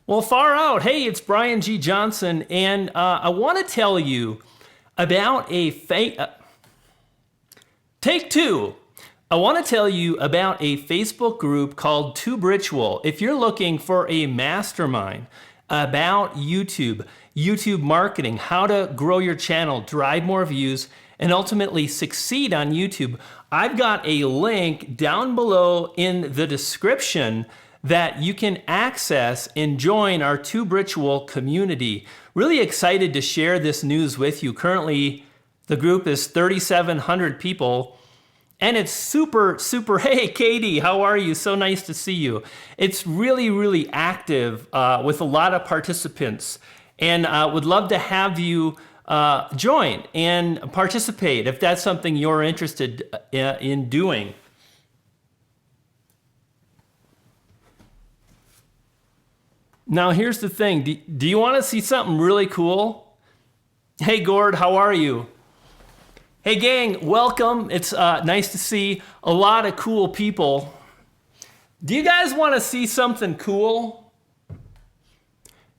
Well, far out. Hey, it's Brian G. Johnson, and I want to tell you about take two. I want to tell you about a Facebook group called Tube Ritual. If you're looking for a mastermind about YouTube marketing, how to grow your channel, drive more views, and ultimately succeed on YouTube, I've got a link down below in the description that you can access and join our Tube Ritual community. Really excited to share this news with you. Currently, the group is 3,700 people, and it's super, hey, Katie, how are you? So nice to see you. It's really active with a lot of participants, and would love to have you join and participate if that's something you're interested in doing. Now, here's the thing. Do you want to see something really cool? Hey, Gord, how are you? Hey, gang, welcome. It's nice to see a lot of cool people. Do you guys want to see something cool?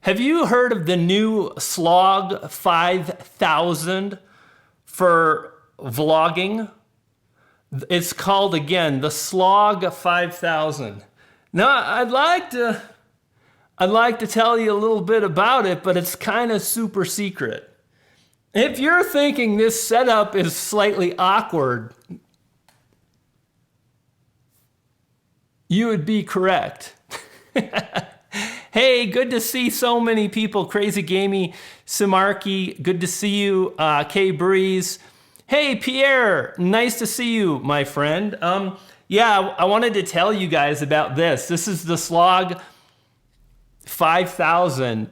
Have you heard of the new Slog 5000 for vlogging? It's called, again, the Slog 5000. Now, I'd like to tell you a little bit about it, but it's kind of super secret. If you're thinking this setup is slightly awkward, you would be correct. Hey, good to see so many people. Crazy Gamey, Simarki, good to see you. K Breeze. Hey, Pierre, nice to see you, my friend. Yeah, I wanted to tell you guys about this. This is the Slog 5000.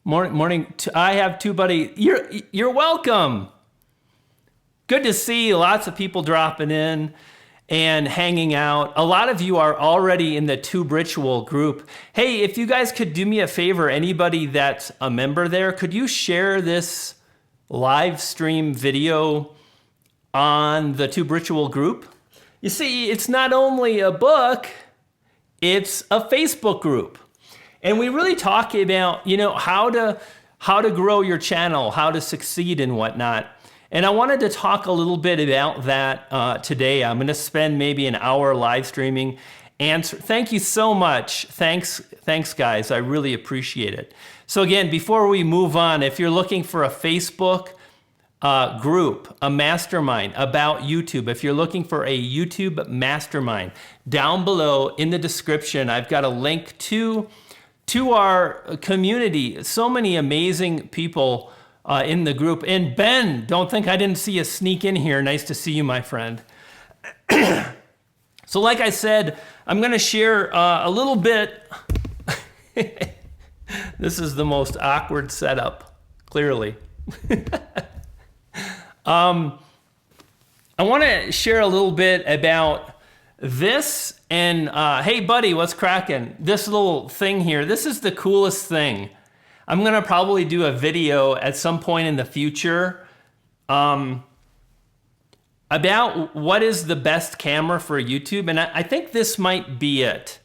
Morning. I have TubeBuddy. You're welcome. Good to see lots of people dropping in and hanging out. A lot of you are already in the Tube Ritual group. Hey, if you guys could do me a favor, anybody that's a member there, could you share this live stream video on the Tube Ritual group? You see, it's not only a book, it's a Facebook group. And we really talk about, how to grow your channel, how to succeed and whatnot. And I wanted to talk a little bit about that today. I'm going to spend maybe an hour live streaming. Thank you so much. Thanks, guys. I really appreciate it. So again, before we move on, if you're looking for a Facebook group, a mastermind about YouTube, if you're looking for a YouTube mastermind, down below in the description, I've got a link to our community. So many amazing people in the group. And Ben, don't think I didn't see you sneak in here. Nice to see you, my friend. So like I said, I'm going to share a little bit. This is the most awkward setup, clearly. I want to share a little bit about this. And hey, buddy, what's cracking? This little thing here, this is the coolest thing. I'm going to probably do a video at some point in the future about what is the best camera for YouTube. And I think this might be it.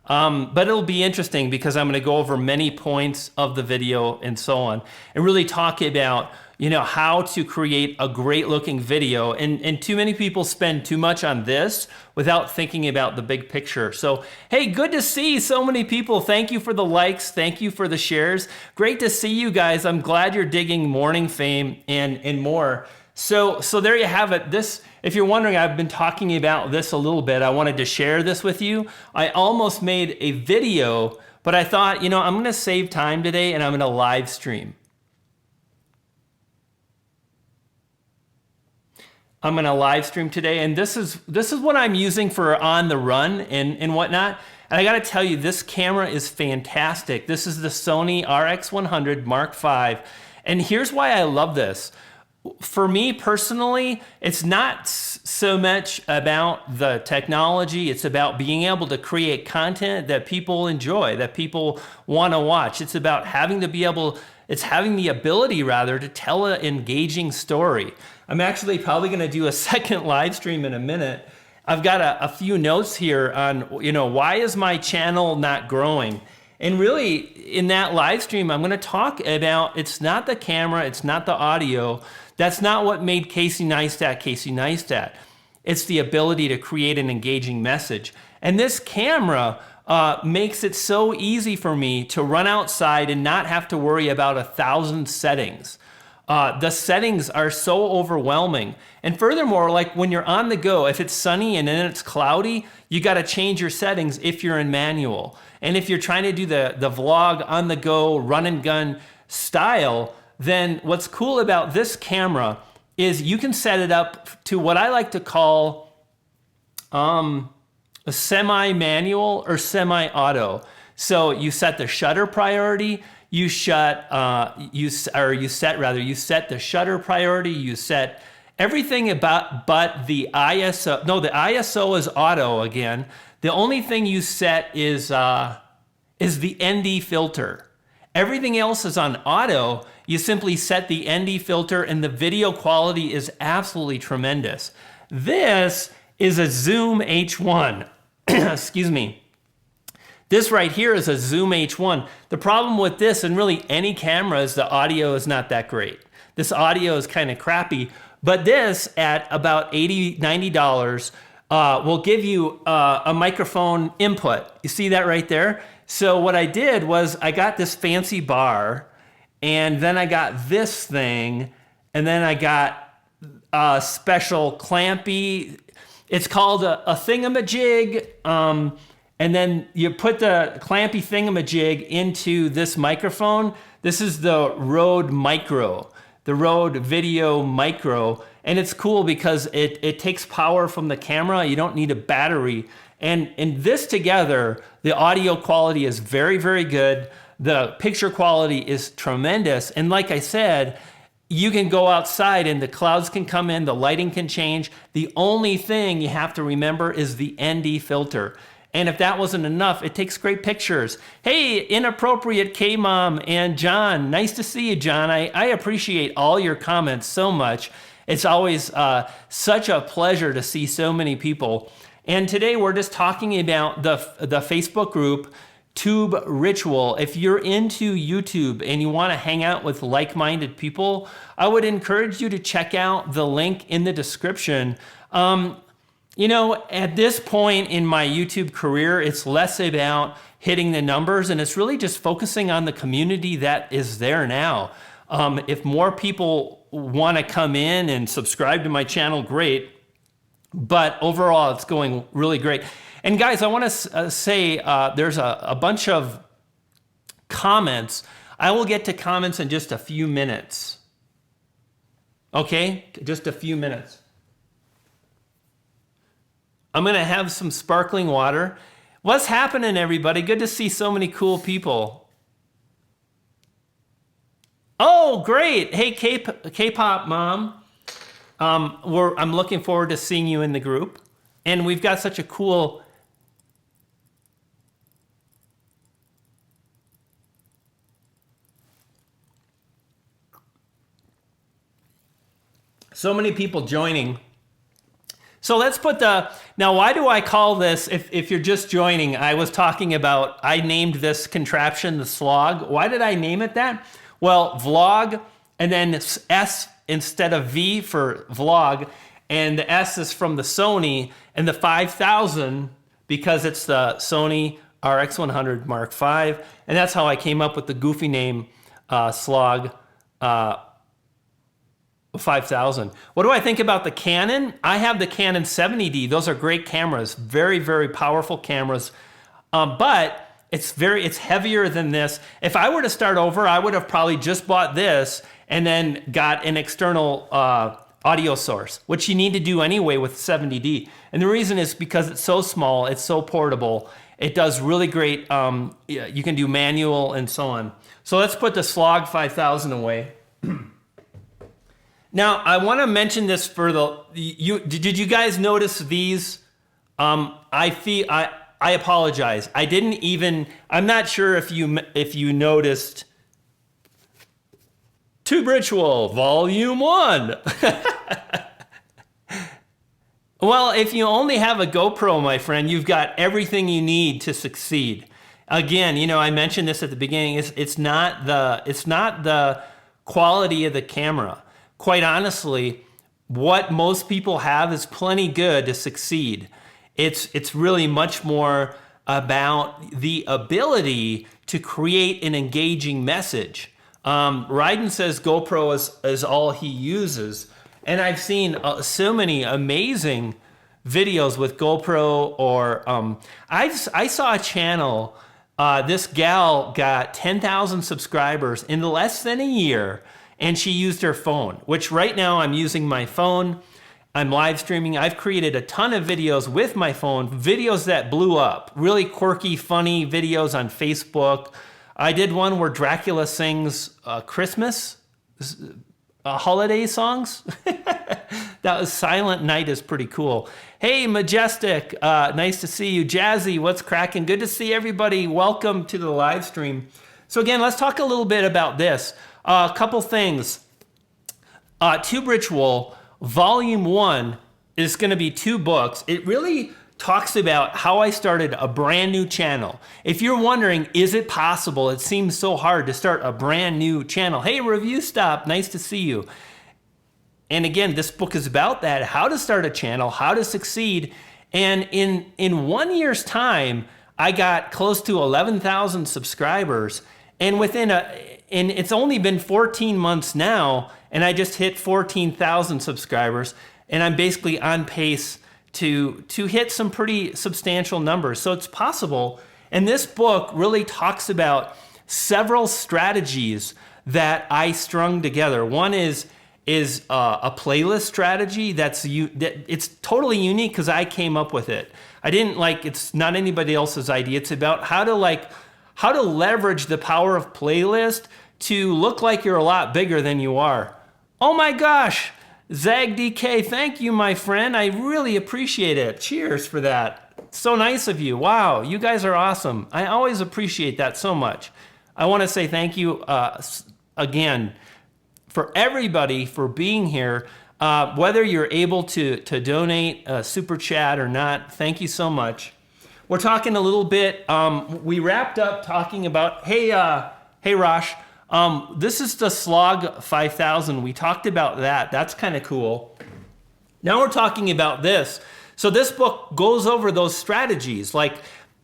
But it'll be interesting because I'm going to go over many points of the video and so on and really talk about how to create a great looking video. And too many people spend too much on this without thinking about the big picture. So, hey, good to see so many people. Thank you for the likes. Thank you for the shares. Great to see you guys. I'm glad you're digging morning fame and more. So there you have it. This, if you're wondering, I've been talking about this a little bit. I wanted to share this with you. I almost made a video, but I thought, I'm going to save time today and I'm going to live stream. I'm going to live stream today, and this is what I'm using for on the run and whatnot. And I got to tell you, this camera is fantastic. This is the Sony RX100 Mark V, and here's why I love this. For me personally, it's not so much about the technology. It's about being able to create content that people enjoy, that people want to watch. It's about having the ability to tell an engaging story. I'm actually probably going to do a second live stream in a minute. I've got a few notes here on, why is my channel not growing? And really, in that live stream, I'm going to talk about, it's not the camera, it's not the audio. That's not what made Casey Neistat Casey Neistat. It's the ability to create an engaging message. And this camera makes it so easy for me to run outside and not have to worry about 1,000 settings. The settings are so overwhelming. And furthermore, like when you're on the go, if it's sunny and then it's cloudy, you got to change your settings if you're in manual. And if you're trying to do the vlog on the go, run and gun style, then what's cool about this camera is you can set it up to what I like to call a semi-manual or semi-auto. So you set the shutter priority, you set the shutter priority, you set everything but the ISO. No, the ISO is auto again. The only thing you set is the ND filter. Everything else is on auto. You simply set the ND filter and the video quality is absolutely tremendous. This is a Zoom H1. Excuse me. This right here is a Zoom H1. The problem with this and really any camera is the audio is not that great. This audio is kind of crappy, but this at about $80, $90 will give you a microphone input. You see that right there? So what I did was I got this fancy bar, and then I got this thing, and then I got a special clampy. It's called a thingamajig, and then you put the clampy thingamajig into this microphone. This is the Rode Micro, the Rode Video Micro, and it's cool because it takes power from the camera. You don't need a battery. And in this together, the audio quality is very, very good. The picture quality is tremendous. And like I said, you can go outside and the clouds can come in, the lighting can change. The only thing you have to remember is the ND filter. And if that wasn't enough, it takes great pictures. Hey, Inappropriate K-Mom and John, nice to see you, John. I appreciate all your comments so much. It's always such a pleasure to see so many people. And today we're just talking about the Facebook group, Tube Ritual. If you're into YouTube and you want to hang out with like-minded people, I would encourage you to check out the link in the description. You know, at this point in my YouTube career, it's less about hitting the numbers and it's really just focusing on the community that is there now. If more people want to come in and subscribe to my channel, great. But overall, it's going really great. And guys, I want to say there's a bunch of comments. I will get to comments in just a few minutes. Okay? Just a few minutes. I'm going to have some sparkling water. What's happening, everybody? Good to see so many cool people. Oh, great. Hey, K-pop mom. I'm looking forward to seeing you in the group. And we've got such a cool... So many people joining. So let's put the... Now, why do I call this, if you're just joining, I was talking about, I named this contraption the slog. Why did I name it that? Well, vlog, and then it's S instead of V for vlog, and the S is from the Sony, and the 5000 because it's the Sony RX100 Mark V, and that's how I came up with the goofy name slog 5000. What do I think about the Canon? I have the Canon 70D. Those are great cameras, very, very powerful cameras, but it's heavier than this. If I were to start over, I would have probably just bought this and then got an external audio source, which you need to do anyway with 70D. And the reason is because it's so small, it's so portable, it does really great, you can do manual and so on. So let's put the Slog 5000 away. Now, I want to mention this for did you guys notice these? I apologize. I'm not sure if you noticed Tube Ritual Volume 1. Well, if you only have a GoPro, my friend, you've got everything you need to succeed. Again, I mentioned this at the beginning. It's not the quality of the camera. Quite honestly, what most people have is plenty good to succeed. It's really much more about the ability to create an engaging message. Ryden says GoPro is all he uses, and I've seen so many amazing videos with GoPro. Or I saw a channel. This gal got 10,000 subscribers in less than a year, and she used her phone, which right now I'm using my phone. I'm live streaming. I've created a ton of videos with my phone, videos that blew up, really quirky, funny videos on Facebook. I did one where Dracula sings Christmas holiday songs. That was Silent Night is pretty cool. Hey, Majestic, nice to see you. Jazzy, what's cracking? Good to see everybody. Welcome to the live stream. So again, let's talk a little bit about this. A couple things. Tube Ritual, Volume 1 is going to be 2 books. It really talks about how I started a brand new channel. If you're wondering, is it possible? It seems so hard to start a brand new channel. Hey, Review Stop, nice to see you. And again, this book is about that, how to start a channel, how to succeed. And in 1 year's time, I got close to 11,000 subscribers. And and it's only been 14 months now, and I just hit 14,000 subscribers. And I'm basically on pace to hit some pretty substantial numbers. So it's possible. And this book really talks about several strategies that I strung together. One is a playlist strategy it's totally unique because I came up with it. It's not anybody else's idea. It's about how to leverage the power of playlist to look like you're a lot bigger than you are. Oh my gosh, ZagDK, thank you, my friend. I really appreciate it. Cheers for that. So nice of you. Wow, you guys are awesome. I always appreciate that so much. I want to say thank you again for everybody for being here. Whether you're able to donate a super chat or not, thank you so much. We're talking a little bit. We wrapped up talking about, hey Rosh, this is the Slog 5000. We talked about that. That's kind of cool. Now we're talking about this. So this book goes over those strategies, like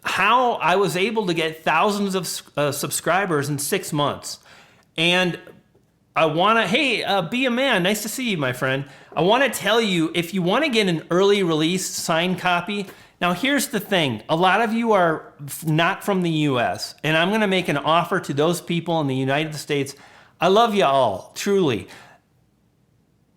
how I was able to get thousands of subscribers in 6 months. And I want to, hey, Be a Man, nice to see you, my friend. I want to tell you, if you want to get an early release signed copy, now here's the thing. A lot of you are not from the US, and I'm going to make an offer to those people in the United States. I love you all, truly.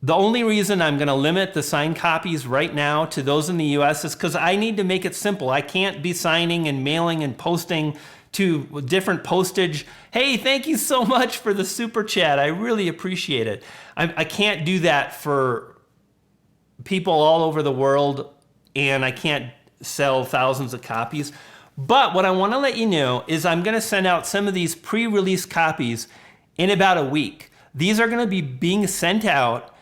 The only reason I'm going to limit the signed copies right now to those in the US is because I need to make it simple. I can't be signing and mailing and posting to different postage. Hey, thank you so much for the super chat. I really appreciate it. I can't do that for people all over the world, and I can't sell thousands of copies. But what I want to let you know is I'm going to send out some of these pre-release copies in about a week. These are going to be being sent out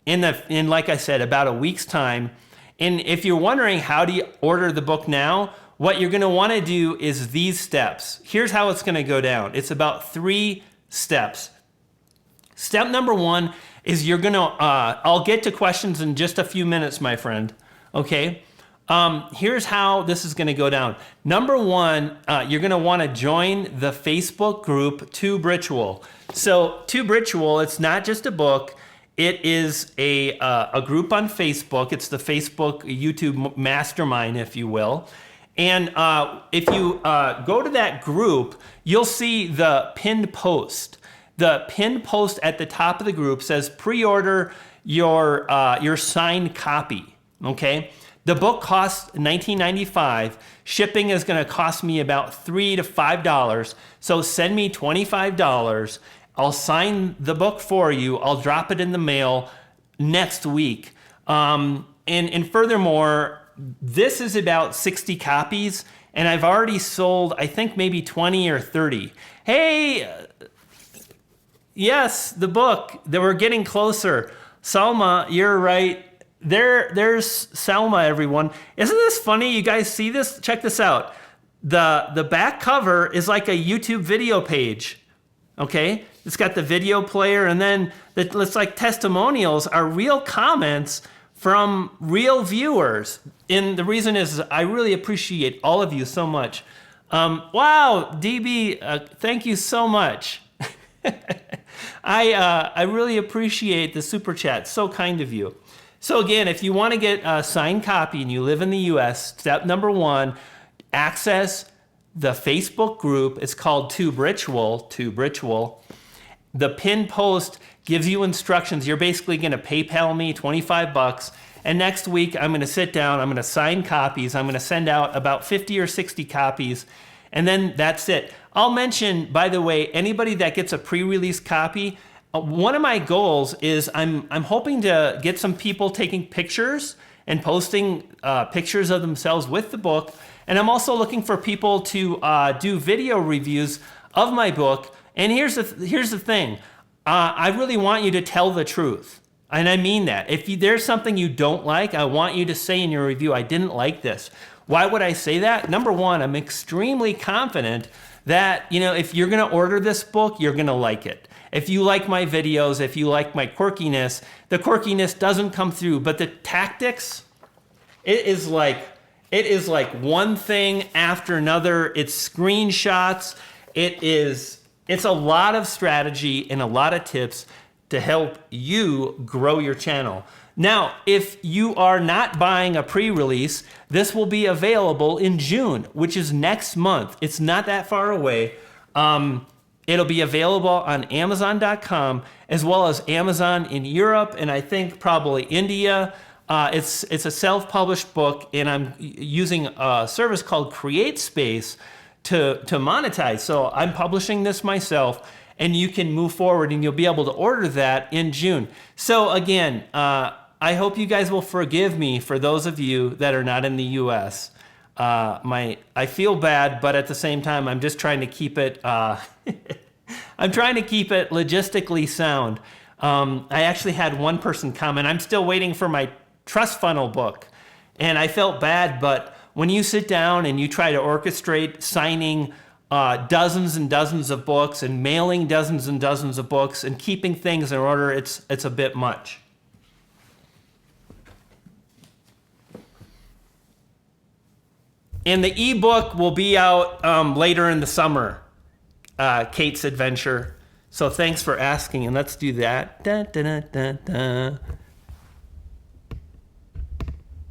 in like I said, about a week's time. And if you're wondering how do you order the book now, what you're going to want to do is these steps. Here's how it's going to go down. It's about 3 steps. Step number 1 is you're going to, I'll get to questions in just a few minutes, my friend. Okay. Here's how this is going to go down. Number 1, you're going to want to join the Facebook group Tube Ritual. So Tube Ritual, it's not just a book. It is a group on Facebook. It's the Facebook YouTube Mastermind, if you will. And if you go to that group, you'll see the pinned post. The pinned post at the top of the group says pre-order your signed copy. Okay. The book costs $19.95. Shipping is going to cost me about $3 to $5. So send me $25. I'll sign the book for you. I'll drop it in the mail next week. And furthermore, this is about 60 copies, and I've already sold, I think, maybe 20 or 30. Hey, yes, the book. We're getting closer. Selma, you're right. There's Selma, everyone. Isn't this funny? You guys see this? Check this out. The back cover is like a YouTube video page. Okay, it's got the video player, and then it's like testimonials are real comments from real viewers. And the reason is I really appreciate all of you so much. Wow, DB, thank you so much. I really appreciate the super chat. So kind of you. So again, if you want to get a signed copy and you live in the US, step number 1, access the Facebook group. It's called TubeRitual. The pinned post gives you instructions. You're basically going to PayPal me $25. And next week, I'm going to sit down. I'm going to sign copies. I'm going to send out about 50 or 60 copies. And then that's it. I'll mention, by the way, anybody that gets a pre-release copy, one of my goals is I'm hoping to get some people taking pictures and posting pictures of themselves with the book. And I'm also looking for people to do video reviews of my book. And here's the thing. I really want you to tell the truth. And I mean that. If there's something you don't like, I want you to say in your review, I didn't like this. Why would I say that? Number 1, I'm extremely confident that, if you're going to order this book, you're going to like it. If you like my videos, if you like my quirkiness, the quirkiness doesn't come through. But the tactics, it is like one thing after another. It's screenshots. It's a lot of strategy and a lot of tips to help you grow your channel. Now, if you are not buying a pre-release, this will be available in June, which is next month. It's not that far away. It'll be available on Amazon.com as well as Amazon in Europe and I think probably India. It's a self-published book, and I'm using a service called CreateSpace to monetize. So I'm publishing this myself, and you can move forward, and you'll be able to order that in June. So again, I hope you guys will forgive me for those of you that are not in the U.S. I feel bad, but at the same time, I'm just trying to keep it. I'm trying to keep it logistically sound. I actually had one person comment. I'm still waiting for my trust funnel book, and I felt bad. But when you sit down and you try to orchestrate signing dozens and dozens of books and mailing dozens and dozens of books and keeping things in order, it's a bit much. And the ebook will be out later in the summer, Kate's Adventure. So thanks for asking, and let's do that. Da, da, da, da, da.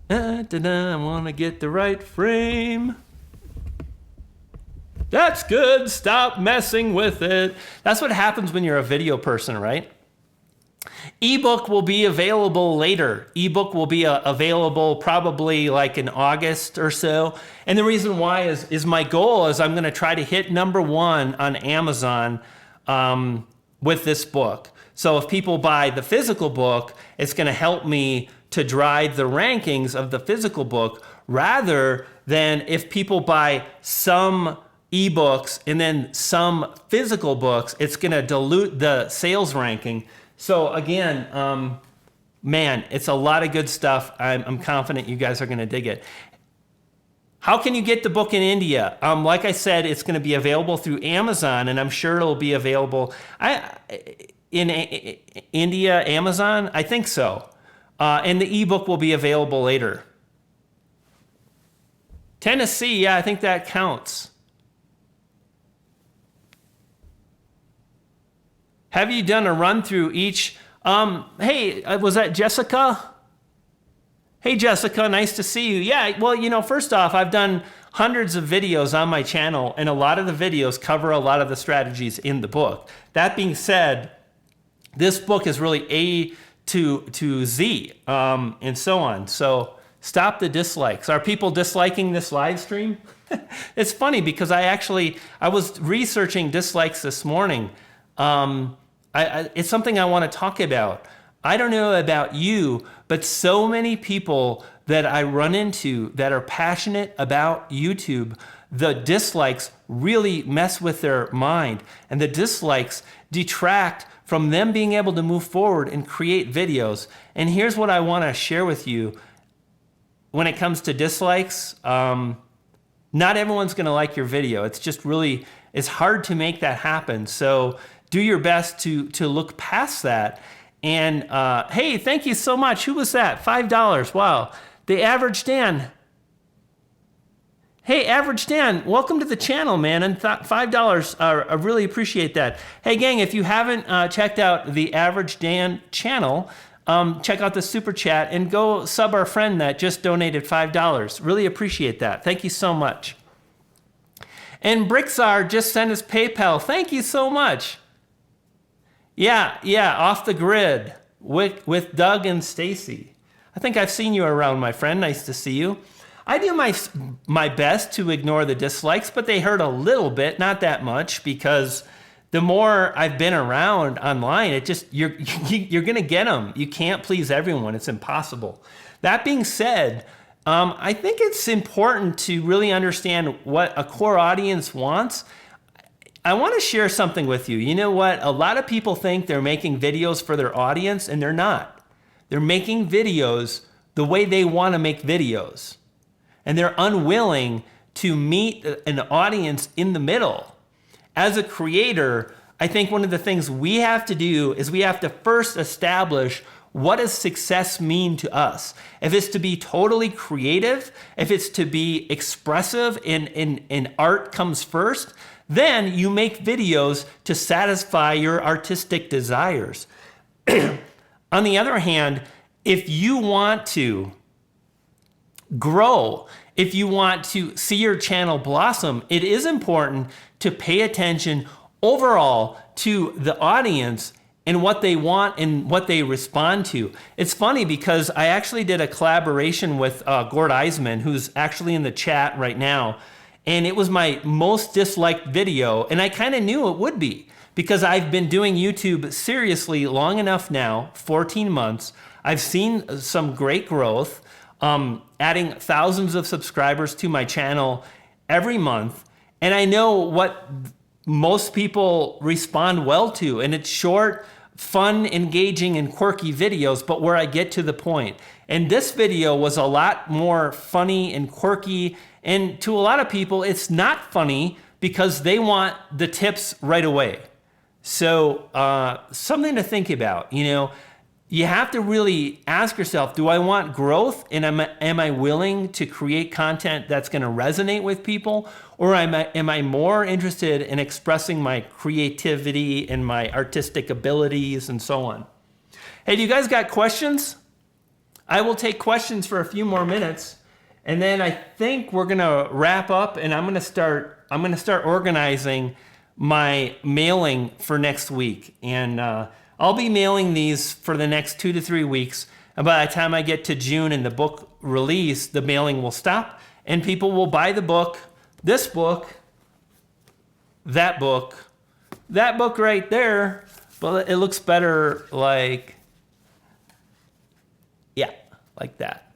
Da, da, da. I want to get the right frame. That's good. Stop messing with it. That's what happens when you're a video person, right? Ebook will be available later. Ebook will be available probably like in August or so. And the reason why is my goal is I'm going to try to hit #1 on Amazon with this book. So if people buy the physical book, it's going to help me to drive the rankings of the physical book, rather than if people buy some ebooks and then some physical books, it's going to dilute the sales ranking. So again, man, it's a lot of good stuff. I'm confident you guys are going to dig it. How can you get the book in India? Like I said, it's going to be available through Amazon, and I'm sure it'll be available in India, Amazon? I think so. And the ebook will be available later. Tennessee, yeah, I think that counts. Have you done a run through each? Hey, was that Jessica? Hey, Jessica, nice to see you. Yeah, well, first off, I've done hundreds of videos on my channel, and a lot of the videos cover a lot of the strategies in the book. That being said, this book is really A to Z, and so on. So stop the dislikes. Are people disliking this live stream? It's funny because I was researching dislikes this morning. It's something I want to talk about. I don't know about you, but so many people that I run into that are passionate about YouTube, the dislikes really mess with their mind, and the dislikes detract from them being able to move forward and create videos. And here's what I want to share with you. When it comes to dislikes, Not everyone's going to like your video. It's just really, it's hard to make that happen. So do your best to look past that. And hey, thank you so much. Who was that? $5. Wow. The Average Dan. Hey, Average Dan, welcome to the channel, man. And $5, I really appreciate that. Hey, gang, if you haven't checked out the Average Dan channel, check out the super chat and go sub our friend that just donated $5. Really appreciate that. Thank you so much. And Brixar just sent us PayPal. Thank you so much. Yeah, Off the Grid with Doug and Stacy. I think I've seen you around, my friend. Nice to see you. I do my best to ignore the dislikes, but they hurt a little bit, not that much, because the more I've been around online, it just you're gonna get them. You can't please everyone; it's impossible. That being said, I think it's important to really understand what a core audience wants. I want to share something with you. You know what? A lot of people think they're making videos for their audience, and they're not. They're making videos the way they want to make videos. And they're unwilling to meet an audience in the middle. As a creator, I think one of the things we have to do is we have to first establish what does success mean to us. If it's to be totally creative, if it's to be expressive and art comes first, then you make videos to satisfy your artistic desires. On the other hand, if you want to grow, if you want to see your channel blossom, it is important to pay attention overall to the audience and what they want and what they respond to. It's funny because I actually did a collaboration with Gord Eisman, who's actually in the chat right now, and it was my most disliked video, and I kind of knew it would be because I've been doing YouTube seriously long enough now, 14 months. I've seen some great growth. Adding thousands of subscribers to my channel every month. And I know what most people respond well to, and it's short, fun, engaging, and quirky videos, but where I get to the point. And this video was a lot more funny and quirky, and to a lot of people, it's not funny because they want the tips right away. So something to think about, you know. You have to really ask yourself, do I want growth, and am I willing to create content that's going to resonate with people, or am I more interested in expressing my creativity and my artistic abilities and so on? Hey, do you guys got questions? I will take questions for a few more minutes, and then I think we're going to wrap up, and I'm going to start organizing my mailing for next week. And I'll be mailing these for the next 2 to 3 weeks. And by the time I get to June and the book release, the mailing will stop and people will buy the book, this book, that book right there. But it looks better like, yeah, like that.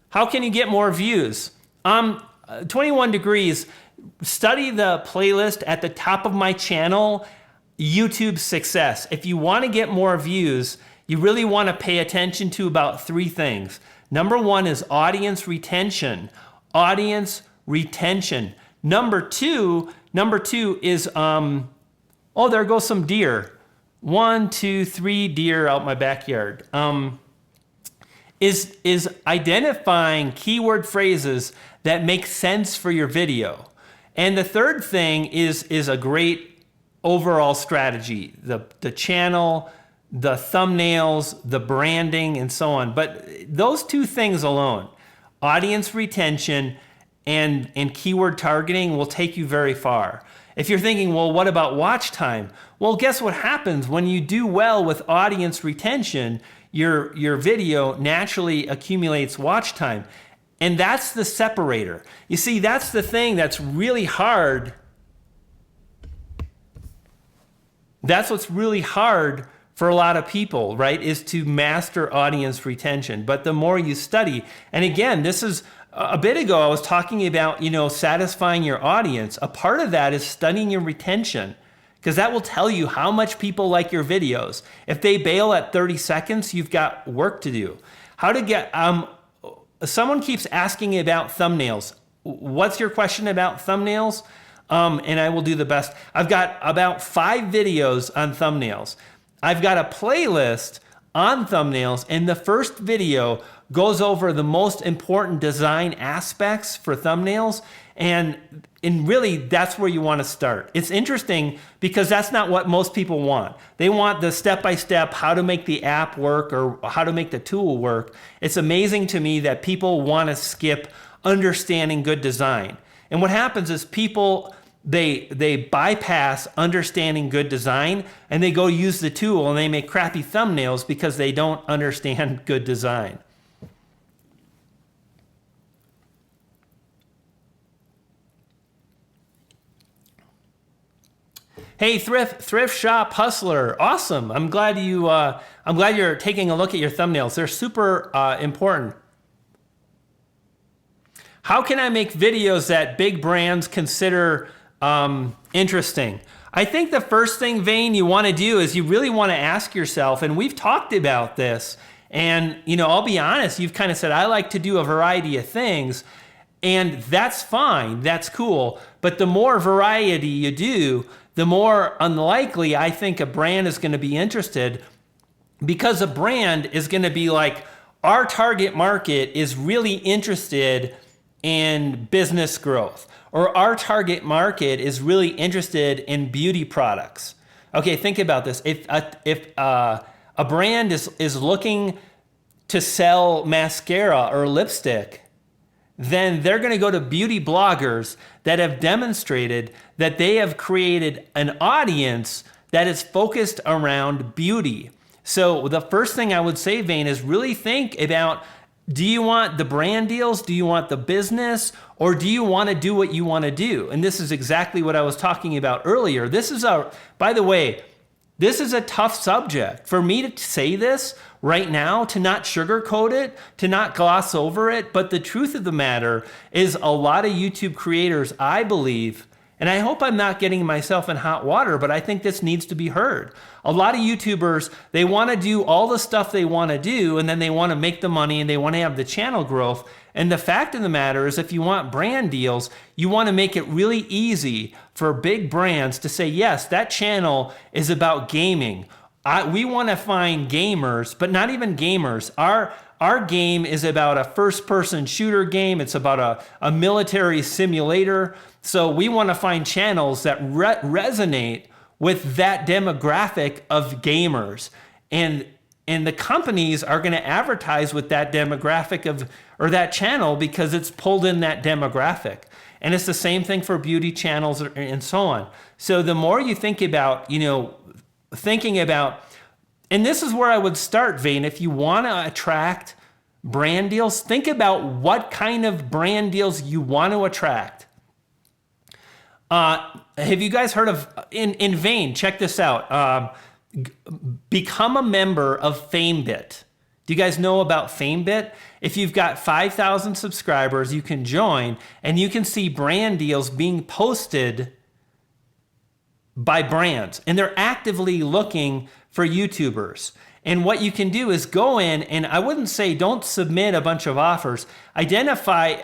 How can you get more views? 21 Degrees, study the playlist at the top of my channel, YouTube success. If you want to get more views, you really want to pay attention to about 3 things. Number 1 is audience retention. Audience retention. Number two is, oh, there goes some deer. 1, 2, 3 deer out my backyard. Is identifying keyword phrases that make sense for your video. And the third thing is a great overall strategy, the channel, the thumbnails, the branding, and so on. But those 2 things alone, audience retention and keyword targeting, will take you very far. If you're thinking, well, what about watch time? Well, guess what happens when you do well with audience retention? Your video naturally accumulates watch time. And that's the separator. You see, that's the thing that's really hard. That's what's really hard for a lot of people, right, is to master audience retention. But the more you study, and again, this is a bit ago, I was talking about, you know, satisfying your audience. A part of that is studying your retention, because that will tell you how much people like your videos. If they bail at 30 seconds, you've got work to do. How to get, someone keeps asking about thumbnails. What's your question about thumbnails? And I will do the best. I've got about 5 videos on thumbnails. I've got a playlist on thumbnails, and the first video goes over the most important design aspects for thumbnails. And really, that's where you want to start. It's interesting because that's not what most people want. They want the step-by-step how to make the app work or how to make the tool work. It's amazing to me that people want to skip understanding good design. And what happens is people, they bypass understanding good design and they go use the tool and they make crappy thumbnails because they don't understand good design. Hey, thrift shop hustler, awesome! I'm glad you're taking a look at your thumbnails. They're super important. How can I make videos that big brands consider interesting? I think the first thing, Vane, you want to do is you really want to ask yourself, and we've talked about this. And I'll be honest, you've kind of said I like to do a variety of things. And that's fine, that's cool. But the more variety you do, the more unlikely I think a brand is going to be interested, because a brand is going to be like, our target market is really interested in business growth, or our target market is really interested in beauty products. Okay, think about this. If a brand is looking to sell mascara or lipstick, then they're going to go to beauty bloggers that have demonstrated that they have created an audience that is focused around beauty. So the first thing I would say, Vane, is really think about, do you want the brand deals? Do you want the business? Or do you want to do what you want to do? And this is exactly what I was talking about earlier. By the way, this is a tough subject. For me to say this right now, to not sugarcoat it, to not gloss over it, but the truth of the matter is a lot of YouTube creators, I believe, and I hope I'm not getting myself in hot water, but I think this needs to be heard. A lot of YouTubers, they want to do all the stuff they want to do, and then they want to make the money and they want to have the channel growth. And the fact of the matter is, if you want brand deals, you want to make it really easy for big brands to say, yes, that channel is about gaming. We want to find gamers, but not even gamers. Our game is about a first-person shooter game. It's about a military simulator. So we want to find channels that resonate with that demographic of gamers. And the companies are going to advertise with that demographic or that channel because it's pulled in that demographic. And it's the same thing for beauty channels and so on. So the more you think about, thinking about, and this is where I would start, Vane, if you want to attract brand deals, think about what kind of brand deals you want to attract. Have you guys heard of, in Vane, check this out, become a member of FameBit. Do you guys know about FameBit? If you've got 5,000 subscribers, you can join and you can see brand deals being posted by brands, and they're actively looking for YouTubers. And what you can do is go in, and I wouldn't say don't submit a bunch of offers, identify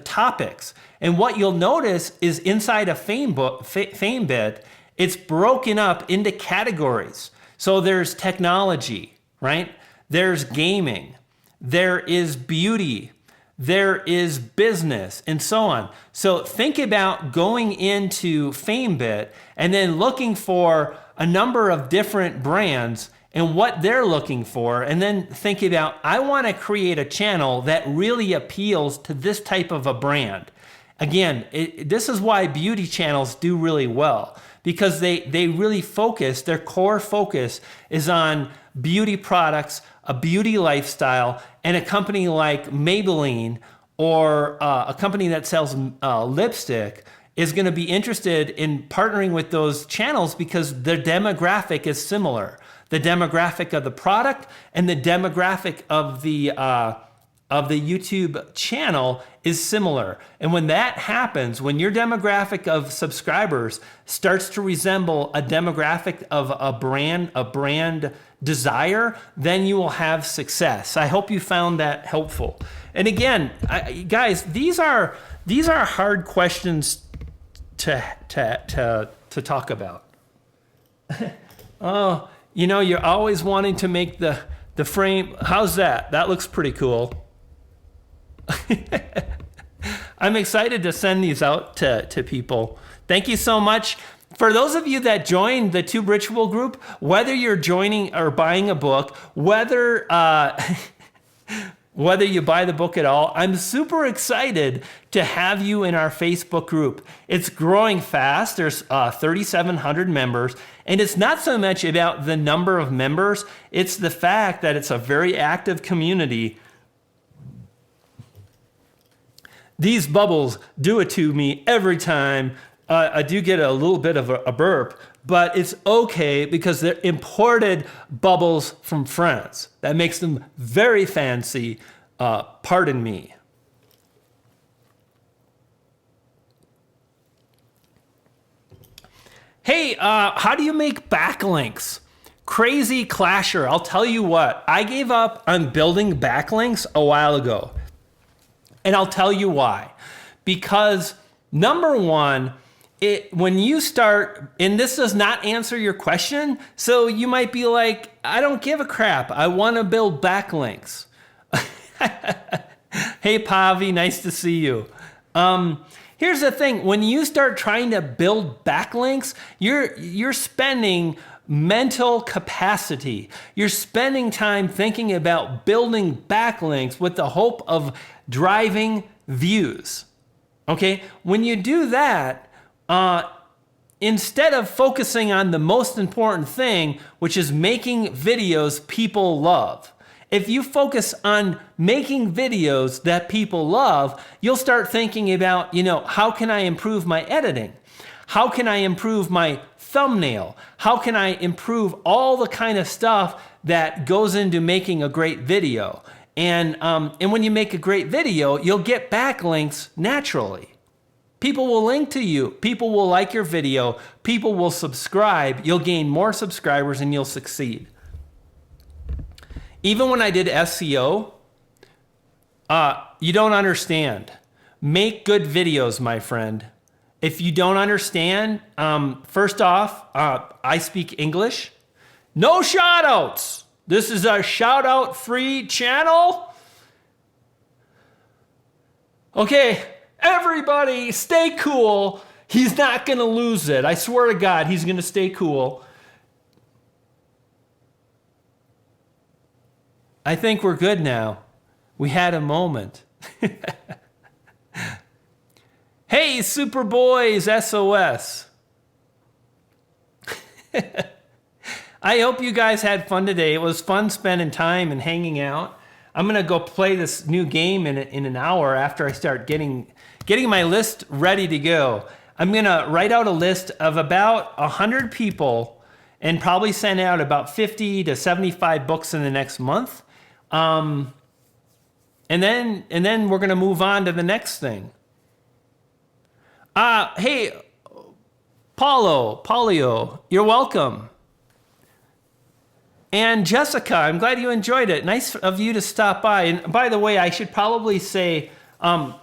topics. And what you'll notice is inside of FameBit, it's broken up into categories. So there's technology, right? There's gaming, there is beauty, there is business, and so on. So think about going into FameBit and then looking for a number of different brands and what they're looking for, and then think about, I want to create a channel that really appeals to this type of a brand. Again, this is why beauty channels do really well, because they really focus, their core focus is on beauty products, a beauty lifestyle, and a company like Maybelline or a company that sells lipstick is going to be interested in partnering with those channels because their demographic is similar. The demographic of the product and the demographic of the YouTube channel is similar. And when that happens, when your demographic of subscribers starts to resemble a demographic of a brand desire, then you will have success. I hope you found that helpful. And again, guys, these are hard questions to talk about. Oh, you know, you're always wanting to make the frame. How's that? That looks pretty cool. I'm excited to send these out to people. Thank you so much. For those of you that joined the Tube Ritual group, whether you're joining or buying a book, whether you buy the book at all, I'm super excited to have you in our Facebook group. It's growing fast. There's 3,700 members, and it's not so much about the number of members. It's the fact that it's a very active community. These bubbles do it to me every time. I do get a little bit of a burp, but it's okay because they're imported bubbles from France. That makes them very fancy. Pardon me. Hey, how do you make backlinks? Crazy clasher. I'll tell you what, I gave up on building backlinks a while ago. And I'll tell you why. Because number one, when you start, and this does not answer your question, so you might be like, I don't give a crap. I want to build backlinks. Hey, Pavi, nice to see you. Here's the thing. When you start trying to build backlinks, you're spending mental capacity. You're spending time thinking about building backlinks with the hope of driving views. Okay? When you do that, instead of focusing on the most important thing, which is making videos people love, if you focus on making videos that people love, you'll start thinking about, how can I improve my editing? How can I improve my thumbnail? How can I improve all the kind of stuff that goes into making a great video? And when you make a great video, you'll get backlinks naturally. People will link to you. People will like your video. People will subscribe. You'll gain more subscribers and you'll succeed. Even when I did SEO, you don't understand. Make good videos, my friend. If you don't understand, first off, I speak English. No shout outs. This is a shout out free channel. Okay. Everybody stay cool. He's not going to lose it. I swear to God, he's going to stay cool. I think we're good now. We had a moment. Hey, Superboys SOS. I hope you guys had fun today. It was fun spending time and hanging out. I'm going to go play this new game in an hour after I start getting my list ready to go. I'm going to write out a list of about 100 people and probably send out about 50 to 75 books in the next month. And then we're going to move on to the next thing. Hey, Paulio, you're welcome. And Jessica, I'm glad you enjoyed it. Nice of you to stop by. And by the way, I should probably say,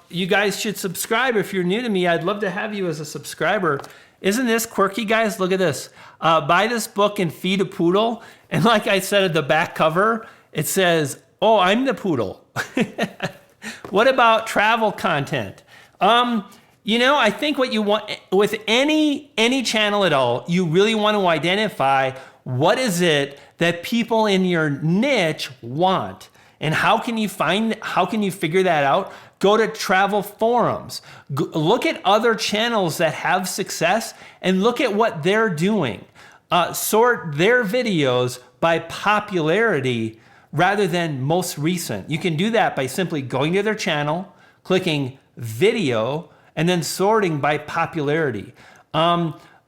you guys should subscribe if you're new to me. I'd love to have you as a subscriber. Isn't this quirky, guys? Look at this. Buy this book and feed a poodle. And like I said at the back cover, it says, oh, I'm the poodle. What about travel content? I think what you want with any channel at all, you really want to identify what is it that people in your niche want. And how can you figure that out? Go to travel forums. Look at other channels that have success and look at what they're doing. Sort their videos by popularity rather than most recent. You can do that by simply going to their channel, clicking video, and then sorting by popularity.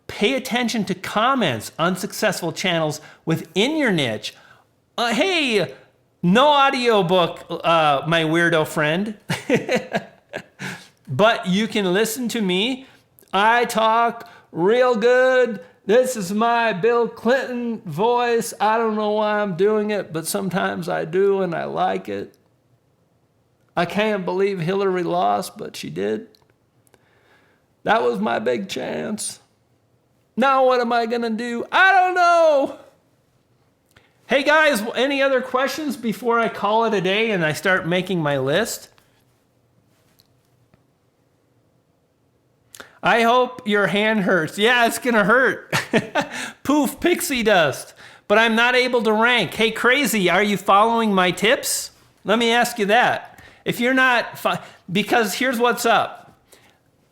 Pay attention to comments on successful channels within your niche. Hey, no audiobook, my weirdo friend. But you can listen to me. I talk real good This is my Bill Clinton voice. I don't know why I'm doing it, but sometimes I do and I like it. I can't believe Hillary lost, but she did. That was my big chance. Now what am I going to do? I don't know. Hey guys, any other questions before I call it a day and I start making my list? I hope your hand hurts. Yeah, it's going to hurt. Poof, pixie dust. But I'm not able to rank. Hey, crazy, are you following my tips? Let me ask you that. If you're not, because here's what's up.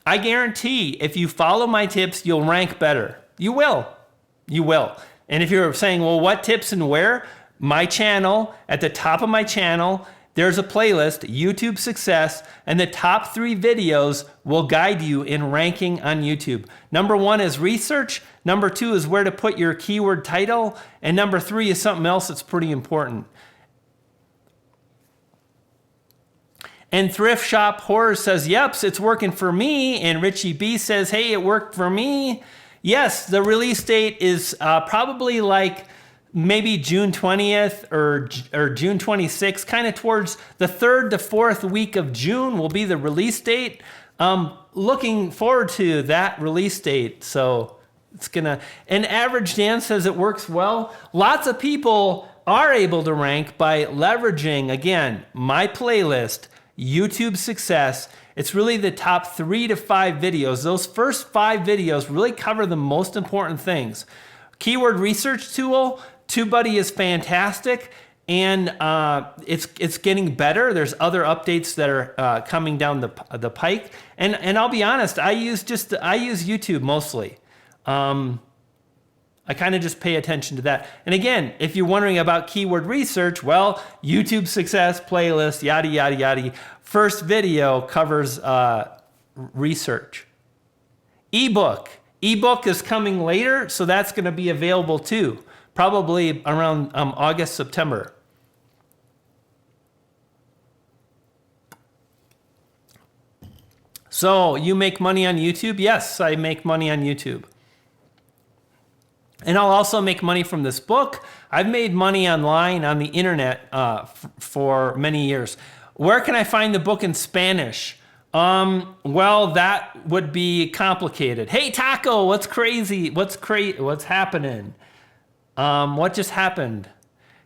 I guarantee if you follow my tips, you'll rank better. You will. You will. And if you're saying, well, what tips and where? My channel, at the top of my channel, there's a playlist, YouTube Success, and the top 3 videos will guide you in ranking on YouTube. Number 1 is research. Number 2 is where to put your keyword title. And number 3 is something else that's pretty important. And Thrift Shop Horror says, yep, it's working for me. And Richie B says, hey, it worked for me. Yes, the release date is probably like maybe June 20th or June 26th, kind of towards the 3rd to 4th week of June will be the release date. Looking forward to that release date. So it's gonna, and Average Dan says it works well. Lots of people are able to rank by leveraging, again, my playlist, YouTube Success. It's really the top 3 to 5 videos. Those first 5 videos really cover the most important things. Keyword research tool, TubeBuddy is fantastic, and it's getting better. There's other updates that are coming down the pike. And I'll be honest, I use YouTube mostly. I kind of just pay attention to that. And again, if you're wondering about keyword research, well, YouTube Success playlist, yada, yada, yada. First video covers research. eBook. eBook is coming later, so that's going to be available too. Probably around August, September. So you make money on YouTube? Yes, I make money on YouTube. And I'll also make money from this book. I've made money online on the internet for many years. Where can I find the book in Spanish? Well, that would be complicated. Hey, Taco, what's crazy? What's happening? What just happened?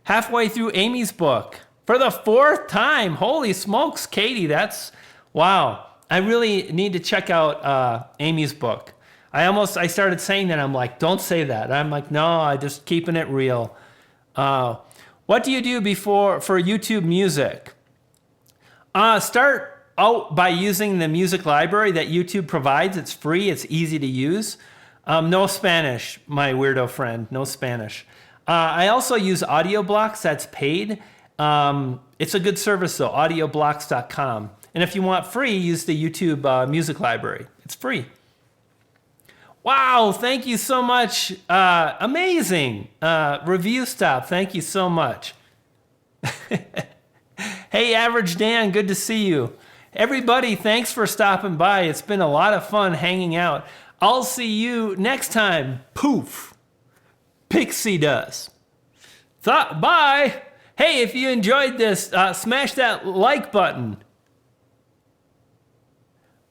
Halfway through Amy's book for the 4th time. Holy smokes, Katie, that's, wow. I really need to check out Amy's book. I started saying that. I'm like, don't say that. I'm like, no, I'm just keeping it real. What do you do for YouTube music? Start out by using the music library that YouTube provides. It's free. It's easy to use. No Spanish, my weirdo friend. No Spanish. I also use Audio Blocks. That's paid. It's a good service, though, audioblocks.com. And if you want free, use the YouTube music library. It's free. Wow, thank you so much. Amazing. Review stop, thank you so much. Hey, Average Dan, good to see you. Everybody, thanks for stopping by. It's been a lot of fun hanging out. I'll see you next time. Poof. Pixie dust. Bye. Hey, if you enjoyed this, smash that like button.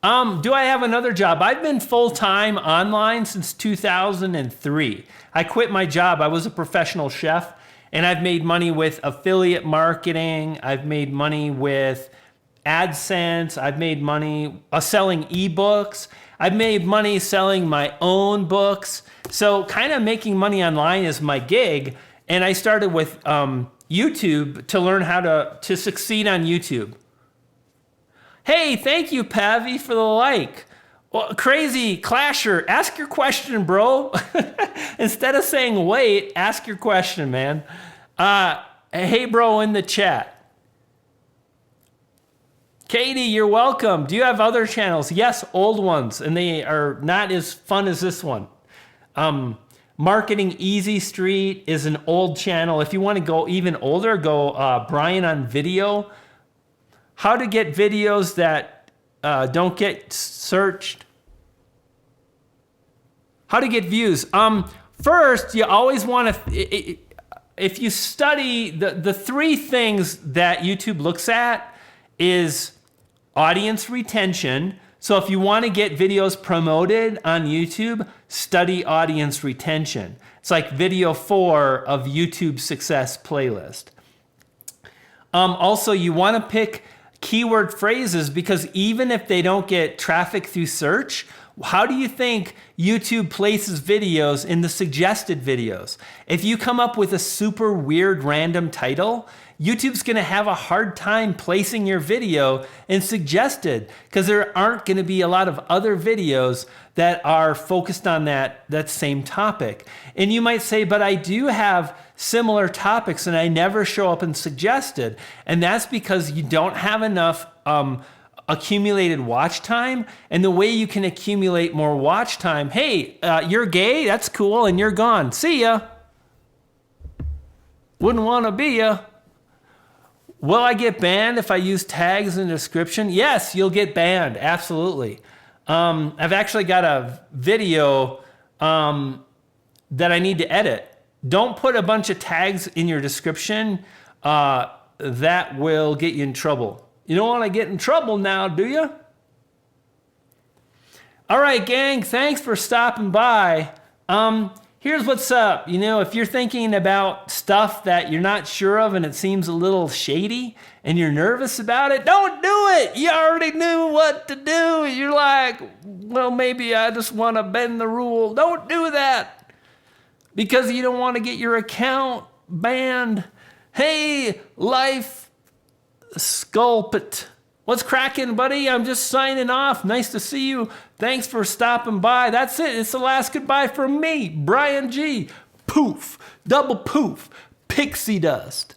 Do I have another job? I've been full-time online since 2003. I quit my job. I was a professional chef, and I've made money with affiliate marketing. I've made money with AdSense. I've made money selling eBooks. I've made money selling my own books. So kind of making money online is my gig. And I started with YouTube to learn how to succeed on YouTube. Hey, thank you, Pavi, for the like. Well, crazy Clasher, ask your question, bro. Instead of saying wait, ask your question, man. Hey, bro, in the chat. Katie, you're welcome. Do you have other channels? Yes, old ones, and they are not as fun as this one. Marketing Easy Street is an old channel. If you want to go even older, go Brian on Video. How to get videos that don't get searched. How to get views? First, you always want to, if you study the three things that YouTube looks at is audience retention. So if you want to get videos promoted on YouTube, study audience retention. It's like video 4 of YouTube success playlist. Also, you want to pick keyword phrases because even if they don't get traffic through search, how do you think YouTube places videos in the suggested videos? If you come up with a super weird random title, YouTube's going to have a hard time placing your video in suggested because there aren't going to be a lot of other videos that are focused on that same topic. And you might say, but I do have similar topics and I never show up in suggested. And that's because you don't have enough accumulated watch time. And the way you can accumulate more watch time, hey, you're gay, that's cool, and you're gone. See ya. Wouldn't want to be ya. Will I get banned if I use tags in the description? Yes, you'll get banned, absolutely. I've actually got a video that I need to edit. Don't put a bunch of tags in your description. That will get you in trouble. You don't want to get in trouble now, do you? All right, gang, thanks for stopping by. Here's what's up. You know, if you're thinking about stuff that you're not sure of and it seems a little shady and you're nervous about it, don't do it. You already knew what to do. You're like, well, maybe I just want to bend the rule. Don't do that because you don't want to get your account banned. Hey, Life Sculpit. What's cracking, buddy? I'm just signing off. Nice to see you. Thanks for stopping by. That's it. It's the last goodbye from me, Brian G. Poof. Double poof. Pixie dust.